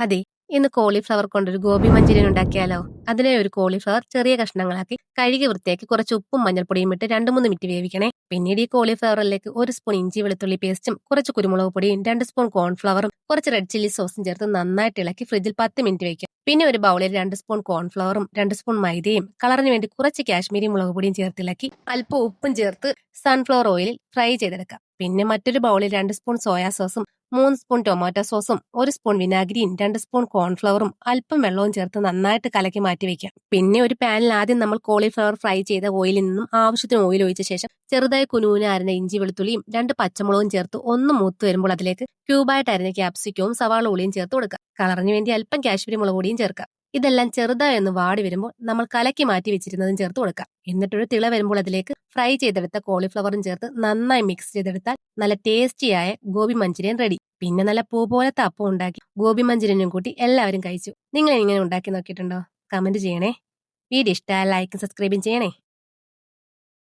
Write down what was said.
അതെ, ഇന്ന് കോളിഫ്ലവർ കൊണ്ടൊരു ഗോബി മഞ്ചൂരിയൻ ഉണ്ടാക്കിയാലോ? അതിനെ ഒരു കോളിഫ്ലവർ ചെറിയ കഷ്ണങ്ങളാക്കി കഴുകി വൃത്തിയാക്കി കുറച്ച് ഉപ്പും മഞ്ഞൾപ്പൊടിയും ഇട്ട് 2-3 മിനിറ്റ് വേവിക്കണേ. പിന്നീട് ഈ കോളിഫ്ലവറിലേക്ക് 1 സ്പൂൺ ഇഞ്ചി വെളുത്തുള്ളി പേസ്റ്റും കുറച്ച് കുരുമുളക് പൊടിയും 2 സ്പൂൺ കോൺഫ്ലവറും കുറച്ച് റെഡ് ചില്ലി സോസും ചേർത്ത് നന്നായിട്ട് ഇളക്കി ഫ്രിഡ്ജിൽ 10 മിനിറ്റ് വയ്ക്കും. പിന്നെ ഒരു ബൗളിൽ 2 സ്പൂൺ കോൺഫ്ലവറും 2 സ്പൂൺ മൈദയും കളറിന് വേണ്ടി കുറച്ച് കാശ്മീരി മുളക് പൊടിയും ചേർത്തിളക്കി അല്പം ഉപ്പും ചേർത്ത് സൺഫ്ലവർ ഓയിലിൽ ഫ്രൈ ചെയ്തെടുക്കാം. പിന്നെ മറ്റൊരു ബൗളിൽ 2 സ്പൂൺ സോയാ സോസും 3 സ്പൂൺ ടൊമാറ്റോ സോസും 1 സ്പൂൺ വിനാഗിരിയും 2 സ്പൂൺ കോൺഫ്ലവറും അല്പം വെള്ളവും ചേർത്ത് നന്നായിട്ട് കലക്കി മാറ്റി വെക്കാം. പിന്നെ ഒരു പാനിൽ ആദ്യം നമ്മൾ കോളിഫ്ലവർ ഫ്രൈ ചെയ്ത ഓയിലിൽ നിന്നും ആവശ്യത്തിന് ഓയിൽ ഒഴിച്ച ശേഷം ചെറുതായി കുനുകുന അരിഞ്ഞ ഇഞ്ചി വെളുത്തുള്ളിയും 2 പച്ചമുളകും ചേർത്ത് ഒന്ന് മൂത്ത് വരുമ്പോൾ അതിലേക്ക് ക്യൂബായിട്ട് അരിഞ്ഞ ക്യാപ്സിക്കവും സവാള ഉള്ളിയും ചേർത്ത് കൊടുക്കുക. കളറിന് വേണ്ടി അല്പം കാശ്മീരി മുളക് പൊടിയും ചേർക്കാം. ഇതെല്ലാം ചെറുതായി ഒന്ന് വാടി വരുമ്പോൾ നമ്മൾ കലക്കി മാറ്റി വെച്ചിരുന്നതും ചേർത്ത് കൊടുക്കാം. എന്നിട്ടൊരു തിള വരുമ്പോൾ അതിലേക്ക് ഫ്രൈ ചെയ്തെടുത്ത കോളിഫ്ലവറും ചേർത്ത് നന്നായി മിക്സ് ചെയ്തെടുത്താൽ നല്ല ടേസ്റ്റിയായ ഗോബി മഞ്ചൂരിയൻ റെഡി. പിന്നെ നല്ല പൂ പോലത്തെ അപ്പം ഉണ്ടാക്കി ഗോബി മഞ്ചൂരിയനും കൂട്ടി എല്ലാവരും കഴിച്ചു. നിങ്ങൾ ഇങ്ങനെ ഉണ്ടാക്കി നോക്കിയിട്ടുണ്ടോ? കമന്റ് ചെയ്യണേ. വീഡിയോ ഇഷ്ടമായ ലൈക്കും സബ്സ്ക്രൈബും ചെയ്യണേ.